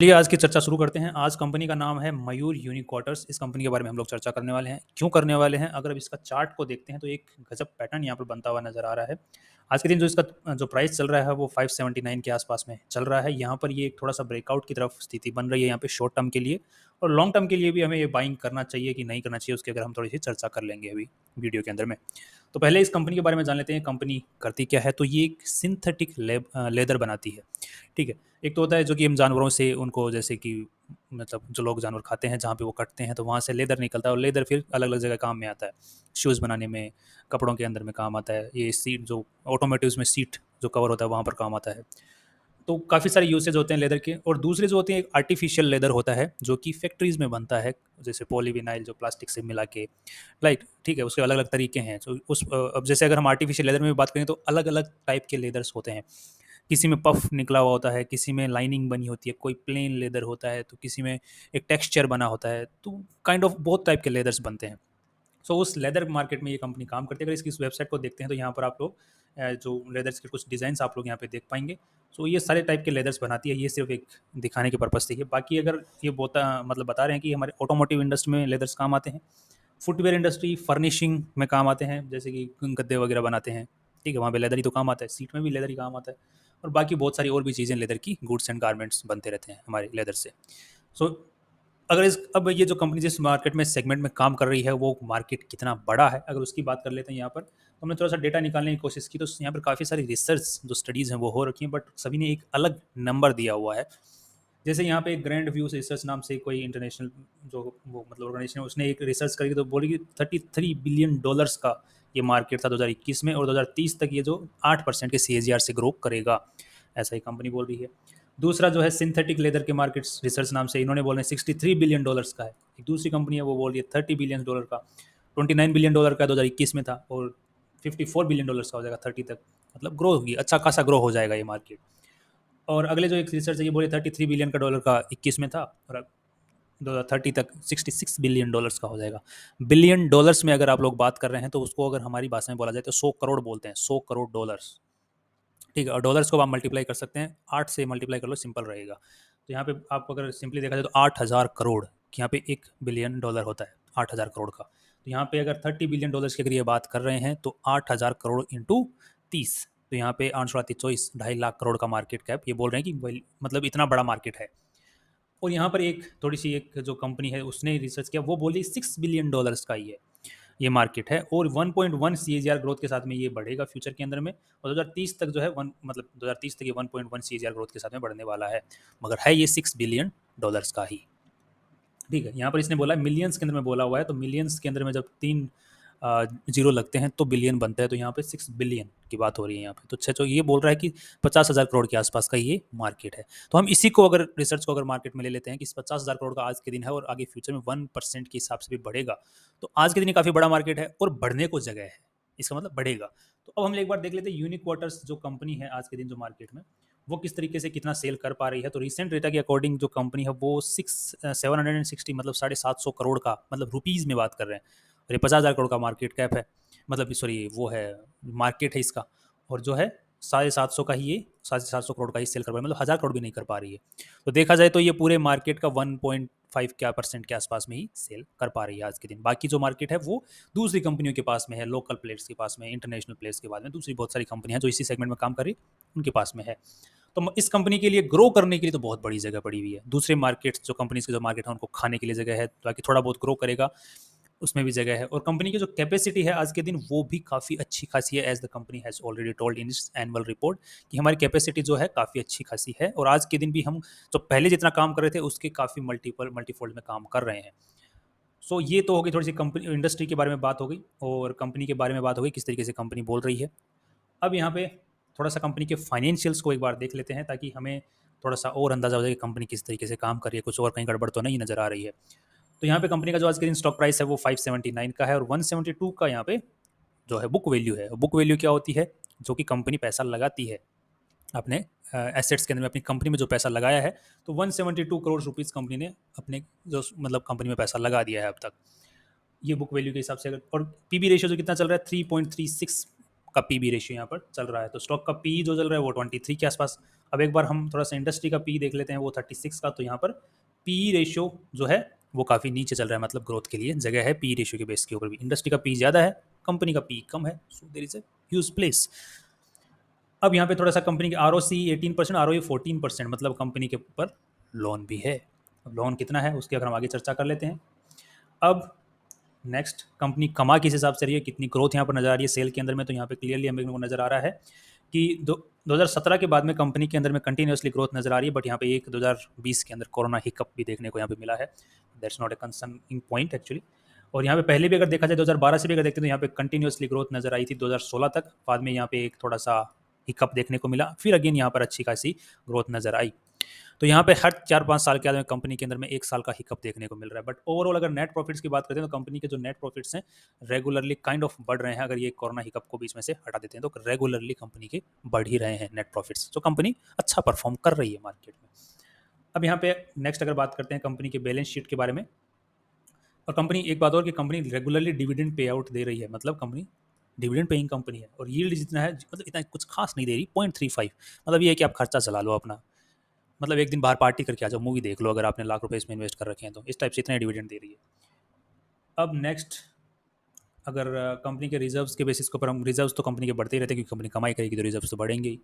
चलिए आज की चर्चा शुरू करते हैं। आज कंपनी का नाम है मयूर यूनिक्वार्टर्स। इस कंपनी के बारे में हम लोग चर्चा करने वाले हैं। क्यों करने वाले हैं? अगर अब इसका चार्ट को देखते हैं तो एक गजब पैटर्न यहाँ पर बनता हुआ नज़र आ रहा है। आज के दिन जो इसका जो प्राइस चल रहा है वो 579 के आसपास में चल रहा है। यहाँ पर ये एक थोड़ा-सा ब्रेकआउट की तरफ स्थिति बन रही है यहाँ पे शॉर्ट टर्म के लिए, और लॉन्ग टर्म के लिए भी हमें ये बाइंग करना चाहिए कि नहीं करना चाहिए, उसकी अगर हम थोड़ी-सी चर्चा कर लेंगे अभी वीडियो के अंदर में। तो पहले इस कंपनी के बारे में जान लेते हैं, कंपनी करती क्या है। तो ये एक सिंथेटिक लेदर बनाती है, ठीक है। एक तो होता है जो कि हम जानवरों से उनको, जैसे कि मतलब जो लोग जानवर खाते हैं जहाँ पे वो कटते हैं तो वहाँ से लेदर निकलता है, और लेदर फिर अलग अलग जगह काम में आता है। शूज़ बनाने में, कपड़ों के अंदर में काम आता है। ये सीट जो ऑटोमोटिव्स में सीट जो कवर होता है वहाँ पर काम आता है। तो काफ़ी सारे यूसेज होते हैं लेदर के। और दूसरे जो होते हैं, एक आर्टिफिशियल लेदर होता है जो कि फैक्ट्रीज में बनता है, जैसे पॉलीविनाइल जो प्लास्टिक से मिला के, लाइक, ठीक है। उसके अलग अलग तरीके हैं। तो अब जैसे अगर हम आर्टिफिशियल लेदर में भी बात करें तो अलग अलग टाइप के लेदर्स होते हैं। किसी में पफ निकला हुआ होता है, किसी में लाइनिंग बनी होती है, कोई प्लेन लेदर होता है, तो किसी में एक टेक्सचर बना होता है। तो काइंड ऑफ बहुत टाइप के लेदर्स बनते हैं। सो उस लेदर मार्केट में ये कंपनी काम करती है। अगर इसकी इस वेबसाइट को देखते हैं तो यहाँ पर आप लोग जो लेदर्स के कुछ डिज़ाइंस आप लोग यहाँ पे देख पाएंगे। सो ये सारे टाइप के लेदर्स बनाती है। ये सिर्फ एक दिखाने के पर्पज़ से ही है। बाकी अगर ये मतलब बता रहे हैं कि हमारे ऑटोमोटिव इंडस्ट्री में लेदर्स काम आते हैं, फुटवेयर इंडस्ट्री, फर्निशिंग में काम आते हैं, जैसे कि गद्दे वगैरह बनाते हैं, ठीक है, वहाँ पे लेदर ही तो काम आता है। सीट में भी लेदर ही काम आता है। और बाकी बहुत सारी और भी चीज़ें लेदर की, गुड्स एंड गारमेंट्स बनते रहते हैं हमारे लेदर से। सो अगर इस अब ये जो कंपनी जिस मार्केट में सेगमेंट में काम कर रही है वो मार्केट कितना बड़ा है, अगर उसकी बात कर लेते हैं यहाँ पर, तो हमने थोड़ा सा डेटा निकालने की कोशिश की। तो यहाँ पर काफ़ी सारी रिसर्च जो स्टडीज़ हैं वो हो रखी हैं, बट सभी ने एक अलग नंबर दिया हुआ है। जैसे यहाँ पे ग्रैंड व्यू रिसर्च नाम से कोई इंटरनेशनल जो वो मतलब ऑर्गेनाइजेशन है, उसने एक रिसर्च करी तो बोली कि 33 बिलियन डॉलर्स का ये मार्केट था 2021 में, और 2030 तक ये जो 8% के CAGR से ग्रो करेगा, ऐसा ही कंपनी बोल रही है। दूसरा जो है सिंथेटिक लेदर के मार्केट्स रिसर्च नाम से, इन्होंने बोले 63 बिलियन डॉलर्स का है। एक दूसरी कंपनी है वो बोल रही है 30 बिलियन डॉलर का। 29 बिलियन डॉलर का 2021 में था, और 54 बिलियन डॉलर्स का हो जाएगा 30 तक। मतलब ग्रो होगी, अच्छा खासा ग्रो हो जाएगा ये मार्केट। और अगले जो एक रिसर्च है ये बोले 33 बिलियन का 21 में था, और अब 2030 तक 66 बिलियन डॉलर्स का हो जाएगा। बिलियन डॉलर्स में अगर आप लोग बात कर रहे हैं तो उसको अगर हमारी भाषा में बोला जाए तो 100 करोड़ बोलते हैं। 100 करोड़ डॉलर्स, ठीक है। और डॉलर्स को आप मल्टीप्लाई कर सकते हैं, 8 से मल्टीप्लाई कर लो, सिंपल रहेगा। तो यहाँ पे आपको अगर सिंपली देखा जाए तो 8,000 करोड़, यहाँ पे 1 बिलियन डॉलर होता है 8,000 करोड़ का। तो यहाँ पे अगर 30 बिलियन डॉलर्स की अगर ये बात कर रहे हैं तो 8,000 करोड़ इंटू 30, तो यहाँ पे 8 2,24 2.5 लाख करोड़ का मार्केट कैप ये बोल रहे हैं कि मतलब इतना बड़ा मार्केट है। और यहाँ पर एक थोड़ी सी एक जो कंपनी है उसने रिसर्च किया, वो बोली 6 बिलियन डॉलर्स का ही है ये मार्केट है, और 1.1 CAGR ग्रोथ के साथ में ये बढ़ेगा फ्यूचर के अंदर में। और 2030 तक जो है वन मतलब 2030 तक ये 1.1 CAGR ग्रोथ के साथ में बढ़ने वाला है। मगर है ये 6 बिलियन डॉलर्स का ही, ठीक है। यहाँ पर इसने बोला मिलियंस के अंदर में बोला हुआ है, तो मिलियंस के अंदर में जब 3 जीरो लगते हैं तो बिलियन बनता है। तो यहाँ पे 6 बिलियन की बात हो रही है यहाँ पे। तो अच्छा, तो ये बोल रहा है कि 50,000 करोड़ के आसपास का ये मार्केट है। तो हम इसी को अगर रिसर्च को अगर मार्केट में ले लेते हैं कि 50,000 करोड़ का आज के दिन है और आगे फ्यूचर में 1% के हिसाब से भी बढ़ेगा, तो आज के दिन ये काफ़ी बड़ा मार्केट है और बढ़ने को जगह है, इसका मतलब बढ़ेगा। तो अब हम एक बार देख लेते हैं यूनिक क्वार्टर्स जो कंपनी है आज के दिन जो मार्केट में, वो किस तरीके से कितना सेल कर पा रही है। तो रिसेंट डेटा के अकॉर्डिंग जो कंपनी है वो 760 मतलब 750 करोड़ का, मतलब रुपीज़ में बात कर रहे हैं, और ये 50,000 करोड़ का मार्केट कैप है, मतलब सॉरी वो है मार्केट है इसका। और जो है 750 का ही ये 750 करोड़ का ही सेल कर पा रही है, मतलब 1,000 करोड़ भी नहीं कर पा रही है। तो देखा जाए तो ये पूरे मार्केट का 1.5 क्या % के आसपास में ही सेल कर पा रही है आज के दिन। बाकी जो मार्केट है वो दूसरी कंपनियों के पास में है, लोकल प्लेयर्स के पास में, इंटरनेशनल प्लेयर्स के पास में, दूसरी बहुत सारी कंपनियां जो इसी सेगमेंट में काम कर रही उनके पास में है। तो इस कंपनी के लिए ग्रो करने के लिए तो बहुत बड़ी जगह पड़ी हुई है। दूसरे मार्केट्स जो कंपनीज के जो मार्केट है उनको खाने के लिए जगह है, ताकि थोड़ा बहुत ग्रो करेगा उसमें भी जगह है। और कंपनी की जो कैपेसिटी है आज के दिन वो भी काफ़ी अच्छी खासी है, as the company has already told in its annual report कि हमारी कैपेसिटी जो है काफ़ी अच्छी खासी है, और आज के दिन भी हम जो पहले जितना काम कर रहे थे उसके काफ़ी मल्टीफोल्ड में काम कर रहे हैं। सो ये तो हो गई थोड़ी सी कंपनी इंडस्ट्री के बारे में बात हो गई, और कंपनी के बारे में बात हो गई किस तरीके से कंपनी बोल रही है। अब यहाँ पे थोड़ा सा कंपनी के फाइनेंशियल्स को एक बार देख लेते हैं, ताकि हमें थोड़ा सा और अंदाजा हो जाए कि कंपनी किस तरीके से काम कर रही है, कुछ और कहीं गड़बड़ तो नहीं नज़र आ रही है। तो यहाँ पे कंपनी का जो आज के दिन स्टॉक प्राइस है वो 579 का है, और 172 का यहाँ पे जो है बुक वैल्यू है। बुक वैल्यू क्या होती है? जो कि कंपनी पैसा लगाती है अपने एसेट्स के अंदर में, अपनी कंपनी में जो पैसा लगाया है, तो 172 करोड़ रुपीज़ कंपनी ने अपने जो मतलब कंपनी में पैसा लगा दिया है अब तक, ये बुक वैल्यू के हिसाब से। अगर और पीबी रेशियो जो कितना चल रहा है 3.36 का पीबी रेशियो यहाँ पर चल रहा है। तो स्टॉक का पी जो चल रहा है वो 23 के आसपास। अब एक बार हम थोड़ा सा इंडस्ट्री का पी देख लेते हैं, वो 36 का। तो यहाँ पर पी रेशियो जो है वो काफ़ी नीचे चल रहा है, मतलब ग्रोथ के लिए जगह है पी रेशियो के बेस के ऊपर भी। इंडस्ट्री का पी ज़्यादा है, कंपनी का पी कम है, so there is a huge place. अब यहाँ पे थोड़ा सा कंपनी की आर ओ सी 18%, आर ओ 14%, मतलब कंपनी के ऊपर लोन भी है। अब लोन कितना है उसकी अगर हम आगे चर्चा कर लेते हैं। अब नेक्स्ट, कंपनी कमा किस हिसाब से रही है, कितनी ग्रोथ यहाँ पर नजर आ रही है सेल के अंदर में। तो यहाँ पे क्लियरली हमें को नजर आ रहा है कि 2017 के बाद में कंपनी के अंदर में कंटिन्यूसली ग्रोथ नजर आ रही है। बट यहाँ पे एक 2020 के अंदर कोरोना हिकअप भी देखने को यहाँ पे मिला है। That's not a concerning point actually. और यहाँ पे पहले भी अगर देखा जाए 2012 से भी अगर देखते हैं तो यहाँ पे कंटिन्यूसली ग्रोथ नजर आई थी 2016 तक। बाद में यहाँ पे एक थोड़ा सा हिकअप देखने को मिला, फिर अगेन यहाँ पर अच्छी खासी ग्रोथ नजर आई। तो यहाँ पे हर 4-5 साल के बाद में कंपनी के अंदर में एक साल का हिकअप देखने को मिल रहा है। बट ओवरऑल अगर नेट प्रॉफिट्स की बात करते हैं तो कंपनी के जो नेट प्रॉफिट्स हैं रेगुलरली काइंड ऑफ बढ़ रहे हैं। अगर ये कोरोना हिकअप को बीच में से हटा देते हैं तो रेगुलरली कंपनी के बढ़ ही रहे हैं नेट प्रॉफिट्स। तो कंपनी अच्छा परफॉर्म कर रही है मार्केट में। अब यहाँ पे नेक्स्ट अगर बात करते हैं कंपनी के बैलेंस शीट के बारे में। और कंपनी, एक बात और कि company regularly dividend pay out दे रही है, मतलब कंपनी डिविडेंड पेइंग कंपनी है। और यील्ड जितना है मतलब इतना कुछ खास नहीं दे रही, 0.35। मतलब ये है कि आप खर्चा चला लो अपना, मतलब एक दिन बाहर पार्टी करके आ जाओ, मूवी देख लो अगर आपने लाख रुपए इसमें इन्वेस्ट कर रखे हैं तो। इस टाइप से इतना डिविडेंड दे रही है। अब नेक्स्ट, अगर कंपनी के रिजर्व्स के बेसिस के ऊपर हम, रिजर्व्स तो कंपनी के बढ़ते ही रहते हैं क्योंकि कंपनी कमाई करेगी तो रिजर्व्स तो बढ़ेंगे ही।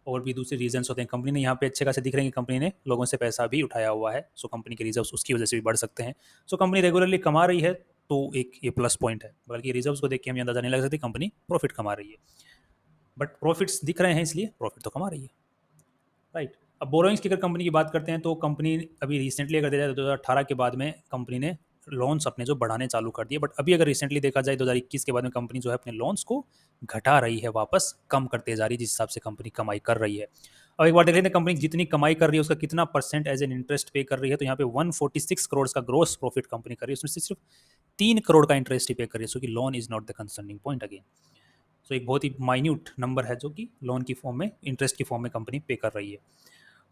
और भी दूसरे रीजंस होते हैं। कंपनी ने यहाँ पे अच्छे खासे दिख रहे हैं कि कंपनी ने लोगों से पैसा भी उठाया हुआ है, सो कंपनी के रिजर्व्स उसकी वजह से भी बढ़ सकते हैं। सो कंपनी रेगुलरली कमा रही है तो एक ये प्लस पॉइंट है। बल्कि रिजर्व्स को देख के हम अंदाजा नहीं लगा सकते कंपनी प्रॉफिट कमा रही है, बट प्रॉफिट्स दिख रहे हैं इसलिए प्रॉफिट तो कमा रही है, राइट। अब बोरोइंग्स की अगर कंपनी की बात करते हैं तो कंपनी अभी रिसेंटली अगर देखा जाए 2018 के बाद में कंपनी ने लोन्स अपने जो बढ़ाने चालू कर दिए। बट अभी अगर रिसेंटली देखा जाए 2021 के बाद में कंपनी जो है अपने लोन्स को घटा रही है, वापस कम करते जा रही है, जिस हिसाब से कंपनी कमाई कर रही है। अब एक बार देख लेते हैं कंपनी जितनी कमाई कर रही है उसका कितना परसेंट एज एन इंटरेस्ट पे कर रही है। तो यहाँ पे 146 करोड़ का ग्रोस प्रॉफिट कंपनी कर रही है, उसमें से सिर्फ 3 करोड़ का इंटरेस्ट ही पे कर रही है। सो कि loan is not the concerning point again. So एक बहुत ही माइन्यूट नंबर है जो कि लोन की फॉर्म में, इंटरेस्ट की फॉर्म में कंपनी पे कर रही है।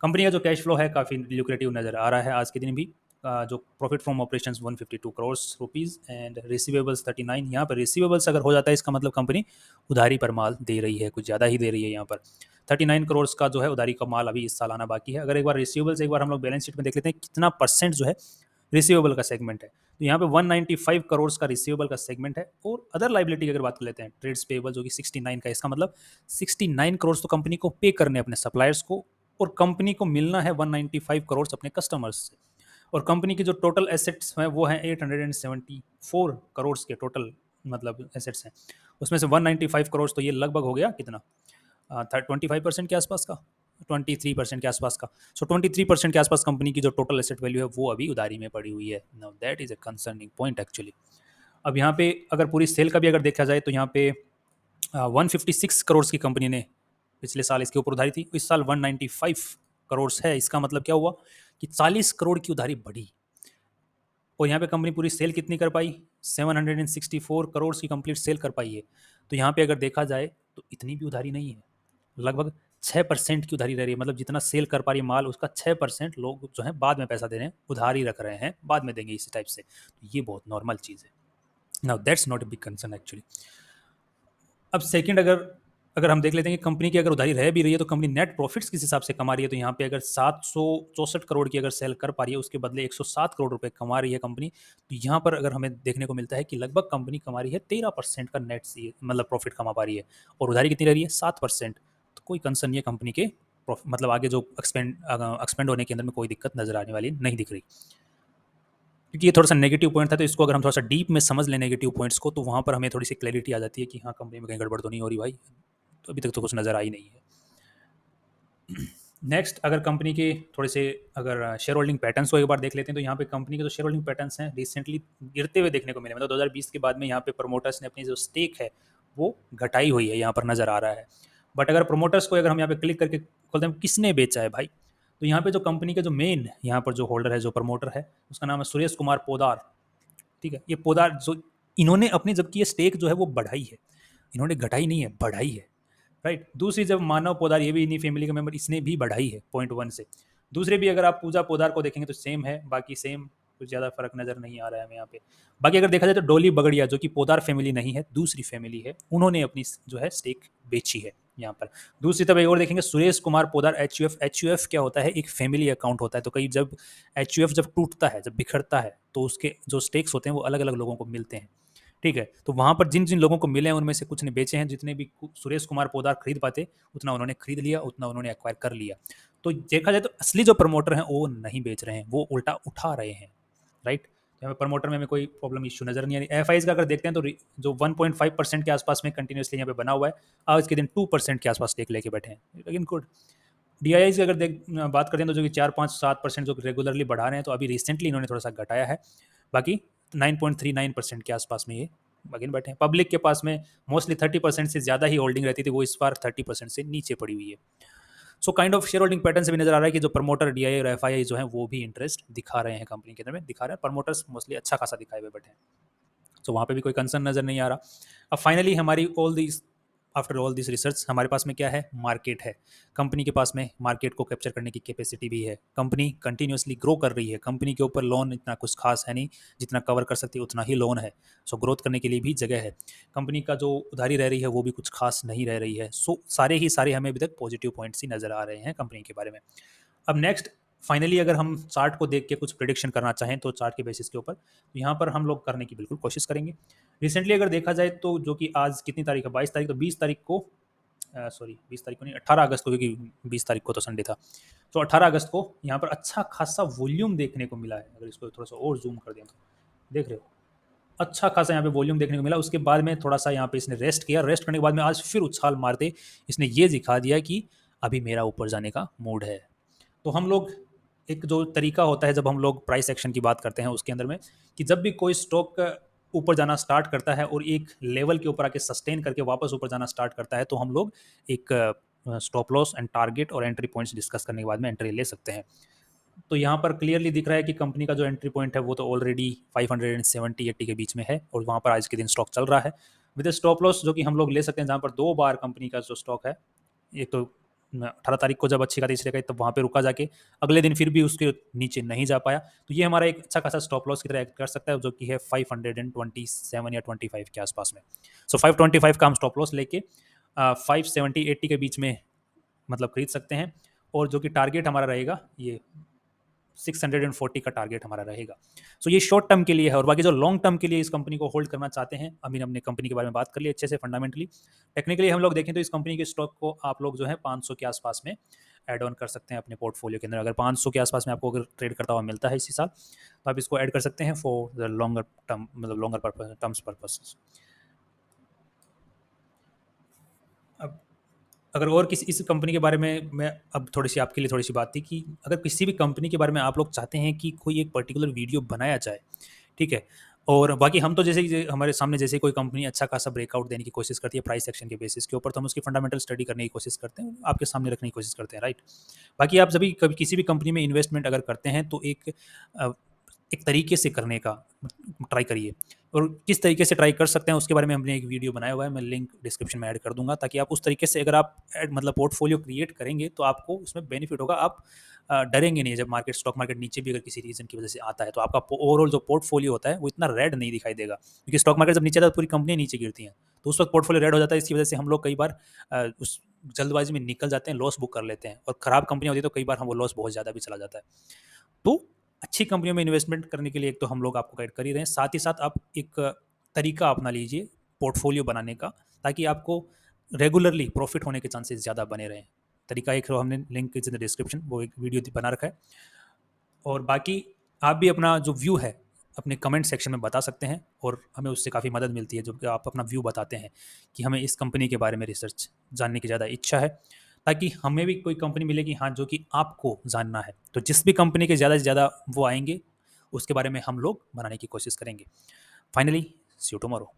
कंपनी का जो कैश फ्लो है काफ़ी ल्यूक्रेटिव नज़र आ रहा है आज के दिन भी। जो profit from operations 152 crore rupees and receivables 39। यहाँ पर रिसीवेबल्स अगर हो जाता है इसका मतलब कंपनी उधारी पर माल दे रही है, कुछ ज़्यादा ही दे रही है। यहाँ पर 39 करोड़ का जो है उधारी का माल अभी इस साल आना बाकी है। अगर एक बार रिसीवेबल्स एक बार हम लोग बैलेंस शीट में देख लेते हैं कितना परसेंट जो है रिसीवेबल का सेगमेंट है, तो यहाँ पे 195 करोड़ का रिसीवेबल का सेगमेंट है। और अदर लाइबिलिटी की अगर बात कर लेते हैं, ट्रेड्स पेबल जो कि 69 का, इसका मतलब 69 करोड़ तो कंपनी को पे करने अपने सप्लायर्स को, और कंपनी को मिलना है 195 करोड़ अपने कस्टमर्स से। और कंपनी की जो टोटल एसेट्स हैं वो हैं 874 करोड़ के टोटल, मतलब एसेट्स हैं। उसमें से 195 करोड़, तो ये लगभग हो गया कितना, 25% के आसपास का, 23% के आसपास का। सो 23% के आसपास कंपनी की जो टोटल एसेट वैल्यू है वो अभी उधारी में पड़ी हुई है। Now that is a concerning point actually. अब यहाँ पे अगर पूरी सेल का भी अगर देखा जाए तो यहाँ पे 156 करोड़ की कंपनी ने पिछले साल इसके ऊपर उधारी थी, इस साल 195 करोड़ है। इसका मतलब क्या हुआ कि 40 करोड़ की उधारी बढ़ी। और यहाँ पे कंपनी पूरी सेल कितनी कर पाई, 764 करोड़ की कंप्लीट सेल कर पाई है। तो यहाँ पे अगर देखा जाए तो इतनी भी उधारी नहीं है, लगभग 6% की उधारी रह रही है। मतलब जितना सेल कर पा रही है माल उसका 6% लोग जो है बाद में पैसा दे रहे हैं, उधारी रख रहे हैं, बाद में देंगे इस टाइप से। तो ये बहुत नॉर्मल चीज़ है। Now that's not a big concern actually. अब सेकंड, अगर हम देख लेते हैं कि कंपनी की अगर उधारी रह भी रही है तो कंपनी नेट प्रॉफिट्स किस हिसाब से कमा रही है। तो यहाँ पे अगर 764 करोड़ की अगर सेल कर पा रही है उसके बदले 107 करोड़ रुपए कमा रही है कंपनी। तो यहाँ पर अगर हमें देखने को मिलता है कि लगभग कंपनी कमा रही है 13% का नेट मतलब प्रॉफिट कमा पा रही है, और उधारी कितनी रह रही है 7%। तो कोई कंसर्न नहीं है कंपनी के मतलब आगे जो एक्सपेंड होने के अंदर में कोई दिक्कत नजर आने वाली नहीं दिख रही। क्योंकि ये थोड़ा सा नेगेटिव पॉइंट था, तो इसको अगर हम थोड़ा सा डीप में समझ लें नेगेटिव पॉइंट्स को, तो वहाँ पर हमें थोड़ी सी क्लैरिटी आ जाती है कि हाँ कंपनी में कहीं गड़बड़ तो नहीं हो रही भाई। तो अभी तक तो कुछ नज़र आई नहीं है। नेक्स्ट, अगर कंपनी के थोड़े से अगर शेयर होल्डिंग पैटर्न्स को एक बार देख लेते हैं तो यहाँ पे कंपनी के जो शेयर होल्डिंग पैटर्न्स हैं रिसेंटली गिरते हुए देखने को मिले। मतलब 2020 के बाद में यहाँ पे प्रमोटर्स ने अपनी जो स्टेक है वो घटाई हुई है, यहाँ पर नज़र आ रहा है। बट अगर प्रमोटर्स को अगर हम यहाँ पे क्लिक करके खोलते हैं किसने बेचा है भाई, तो यहाँ पे जो कंपनी के जो मेन यहाँ पर जो होल्डर है, जो प्रमोटर है, उसका नाम है सुरेश कुमार पोदार। ठीक है, ये पोदार जो इन्होंने अपनी, जबकि ये स्टेक जो है वो बढ़ाई है, इन्होंने घटाई नहीं है, बढ़ाई है, राइट। दूसरी, जब मानव पोदार, ये भी इन्हीं फैमिली का मेंबर, इसने भी बढ़ाई है 0.1 से। दूसरे भी अगर आप पूजा पोदार को देखेंगे तो सेम है, बाकी सेम कुछ ज़्यादा फ़र्क नज़र नहीं आ रहा है हमें यहाँ पे। बाकी अगर देखा जाए तो डोली बगड़िया जो कि पोद्दार फैमिली नहीं है, दूसरी फैमिली है, उन्होंने अपनी जो है स्टेक बेची है यहाँ पर। दूसरी तरफ एक और देखेंगे सुरेश कुमार पोद्दार एचयूएफ। एचयूएफ क्या होता है, एक फैमिली अकाउंट होता है। तो कई जब एचयूएफ जब टूटता है, जब बिखरता है, तो उसके जो स्टेक्स होते हैं वो अलग अलग लोगों को मिलते हैं। ठीक है, तो वहाँ पर जिन जिन लोगों को मिले हैं उनमें से कुछ ने बेचे हैं, जितने भी सुरेश कुमार पोद्दार खरीद पाते उतना उन्होंने खरीद लिया, उतना उन्होंने एक्वायर कर लिया। तो देखा जाए तो असली जो प्रमोटर हैं वो नहीं बेच रहे हैं, वो उल्टा उठा रहे हैं, राइट। हमें प्रमोटर में हमें कोई प्रॉब्लम इशू नजर नहीं आ रही। एफ का अगर देखते हैं तो जो 1.5% के आसपास में कंटिन्यूसली यहाँ पे बना हुआ है, आज के दिन 2% के आसपास टेक लेके बैठे हैं, लेकिन गुड। डीआईआई की अगर बात करते हैं तो जो कि 4-5-7% जो रेगुलरली बढ़ा रहे हैं, तो अभी रिसेंटली इन्होंने थोड़ा सा घटाया है। बाकी 9.39% के आसपास में ये बाकी बैठे हैं। पब्लिक के पास में मोस्टली 30% से ज़्यादा ही होल्डिंग रहती थी, वो इस बार 30% से नीचे पड़ी हुई है। So kind of share holding pattern से भी नजर आ रहा है कि जो प्रमोटर डीआई और एफआईआई जो है वो भी इंटरेस्ट दिखा रहे हैं कंपनी के अंदर में, दिखा रहे हैं। प्रमोटर्स मोस्टली अच्छा खासा दिखाए हुए बैठे हैं, सो वहाँ पे भी कोई कंसर्न नजर नहीं आ रहा। अब फाइनली हमारी आफ्टर ऑल दिस रिसर्च हमारे पास में क्या है, मार्केट है। कंपनी के पास में मार्केट को कैप्चर करने की कैपेसिटी भी है। कंपनी कंटिन्यूसली ग्रो कर रही है, कंपनी के ऊपर लोन इतना कुछ खास है नहीं, जितना कवर कर सकती है उतना ही लोन है। सो ग्रोथ करने के लिए भी जगह है। कंपनी का जो उधारी रह रही है वो भी कुछ खास नहीं रह रही है। सो सारे ही सारे हमें अभी तक पॉजिटिव पॉइंट्स ही नजर आ रहे हैं कंपनी के बारे में। अब नेक्स्ट फाइनली अगर हम चार्ट को देख के कुछ प्रिडिक्शन करना चाहें तो चार्ट के बेसिस के ऊपर तो यहाँ पर हम लोग करने की बिल्कुल कोशिश करेंगे। रिसेंटली अगर देखा जाए तो जो कि आज कितनी तारीख है, 22 तारीख, तो 20 तारीख को सॉरी 20 तारीख को नहीं, 18 अगस्त को, क्योंकि 20 तारीख को तो संडे था। तो 18 अगस्त को यहाँ पर अच्छा खासा वॉल्यूम देखने को मिला है। अगर इसको थोड़ा सा और जूम कर दें तो देख रहे हो अच्छा खासा यहाँ पे वॉल्यूम देखने को मिला। उसके बाद में थोड़ा सा यहाँ पे इसने रेस्ट किया, रेस्ट करने के बाद में आज फिर उछाल मारते इसने ये दिखा दिया कि अभी मेरा ऊपर जाने का मूड है। तो हम लोग एक जो तरीका होता है जब हम लोग प्राइस एक्शन की बात करते हैं उसके अंदर में, कि जब भी कोई स्टॉक ऊपर जाना स्टार्ट करता है और एक लेवल के ऊपर आके सस्टेन करके वापस ऊपर जाना स्टार्ट करता है, तो हम लोग एक स्टॉप लॉस एंड टारगेट और एंट्री पॉइंट्स डिस्कस करने के बाद में एंट्री ले सकते हैं। तो यहाँ पर क्लियरली दिख रहा है कि कंपनी का जो एंट्री पॉइंट है वो तो ऑलरेडी 570-80 के बीच में है, और वहाँ पर आज के दिन स्टॉक चल रहा है विद स्टॉप लॉस जो कि हम लोग ले सकते हैं, जहाँ पर 2 बार कंपनी का जो स्टॉक है, एक तो 18 तारीख को जब अच्छी खासी चले गई तब वहाँ पे रुका जाके, अगले दिन फिर भी उसके नीचे नहीं जा पाया। तो ये हमारा एक अच्छा खासा स्टॉप लॉस की तरह एक्ट कर सकता है, जो कि है 527 या 25 के आसपास में। सो 525 का हम स्टॉप लॉस लेके 570-80 के बीच में मतलब खरीद सकते हैं, और जो कि टारगेट हमारा रहेगा ये 640 का टारगेट हमारा रहेगा। सो ये शॉर्ट टर्म के लिए है, और बाकी जो लॉन्ग टर्म के लिए इस कंपनी को होल्ड करना चाहते हैं, अभी हमने कंपनी के बारे में बात कर ली अच्छे से फंडामेंटली। टेक्निकली हम लोग देखें तो इस कंपनी के स्टॉक को आप लोग जो है 500 के आसपास में ऐड ऑन कर सकते हैं अपने पोर्टफोलियो के अंदर। अगर 500 के आसपास में आपको अगर ट्रेड करता हुआ मिलता है इसी साल, तो आप इसको ऐड कर सकते हैं फॉर द लॉन्गर टर्म, मतलब लॉन्गर टर्म्स पर्पस। अब अगर और किसी इस कंपनी के बारे में मैं अब थोड़ी सी आपके लिए थोड़ी सी बात थी कि अगर किसी भी कंपनी के बारे में आप लोग चाहते हैं कि कोई एक पर्टिकुलर वीडियो बनाया जाए, ठीक है, और बाकी हम तो जैसे ही हमारे सामने जैसे कोई कंपनी अच्छा खासा ब्रेकआउट देने की कोशिश करती है प्राइस एक्शन के बेसिस के ऊपर, तो हम उसकी फंडामेंटल स्टडी करने की कोशिश करते हैं, आपके सामने रखने की कोशिश करते हैं, राइट। बाकी आप सभी कभी किसी भी कंपनी में इन्वेस्टमेंट अगर करते हैं तो एक तरीके से करने का ट्राई करिए, और किस तरीके से ट्राई कर सकते हैं उसके बारे में हमने एक वीडियो बनाया हुआ है, मैं लिंक डिस्क्रिप्शन में ऐड कर दूंगा, ताकि आप उस तरीके से अगर आप मतलब पोर्टफोलियो क्रिएट करेंगे तो आपको उसमें बेनिफिट होगा। आप डरेंगे नहीं जब स्टॉक मार्केट नीचे भी अगर किसी रीजन की वजह से आता है, तो आपका ओवरऑल जो पोर्टफोलियो होता है वो इतना रेड नहीं दिखाई देगा, क्योंकि स्टॉक मार्केट जब नीचे आता है तो पूरी कंपनी नीचे गिरती हैं, तो उस वक्त पोर्टफोलियो रेड हो जाता है। इसकी वजह से हम लोग कई बार उस जल्दबाजी में निकल जाते हैं, लॉस बुक कर लेते हैं, और खराब कंपनी होती है तो कई बार हम वो लॉस बहुत ज़्यादा भी चला जाता है। तो अच्छी कंपनियों में इन्वेस्टमेंट करने के लिए एक तो हम लोग आपको गाइड कर ही रहे हैं, साथ ही साथ आप एक तरीका अपना लीजिए पोर्टफोलियो बनाने का, ताकि आपको रेगुलरली प्रॉफिट होने के चांसेस ज़्यादा बने रहें। तरीका एक हमने लिंक इन द डिस्क्रिप्शन, वो एक वीडियो बना रखा है। और बाकी आप भी अपना जो व्यू है अपने कमेंट सेक्शन में बता सकते हैं, और हमें उससे काफ़ी मदद मिलती है जो कि आप अपना व्यू बताते हैं कि हमें इस कंपनी के बारे में रिसर्च जानने की ज़्यादा इच्छा है, ताकि हमें भी कोई कंपनी मिलेगी हाँ जो कि आपको जानना है। तो जिस भी कंपनी के ज़्यादा से ज़्यादा वो आएंगे उसके बारे में हम लोग बनाने की कोशिश करेंगे। Finally see you tomorrow.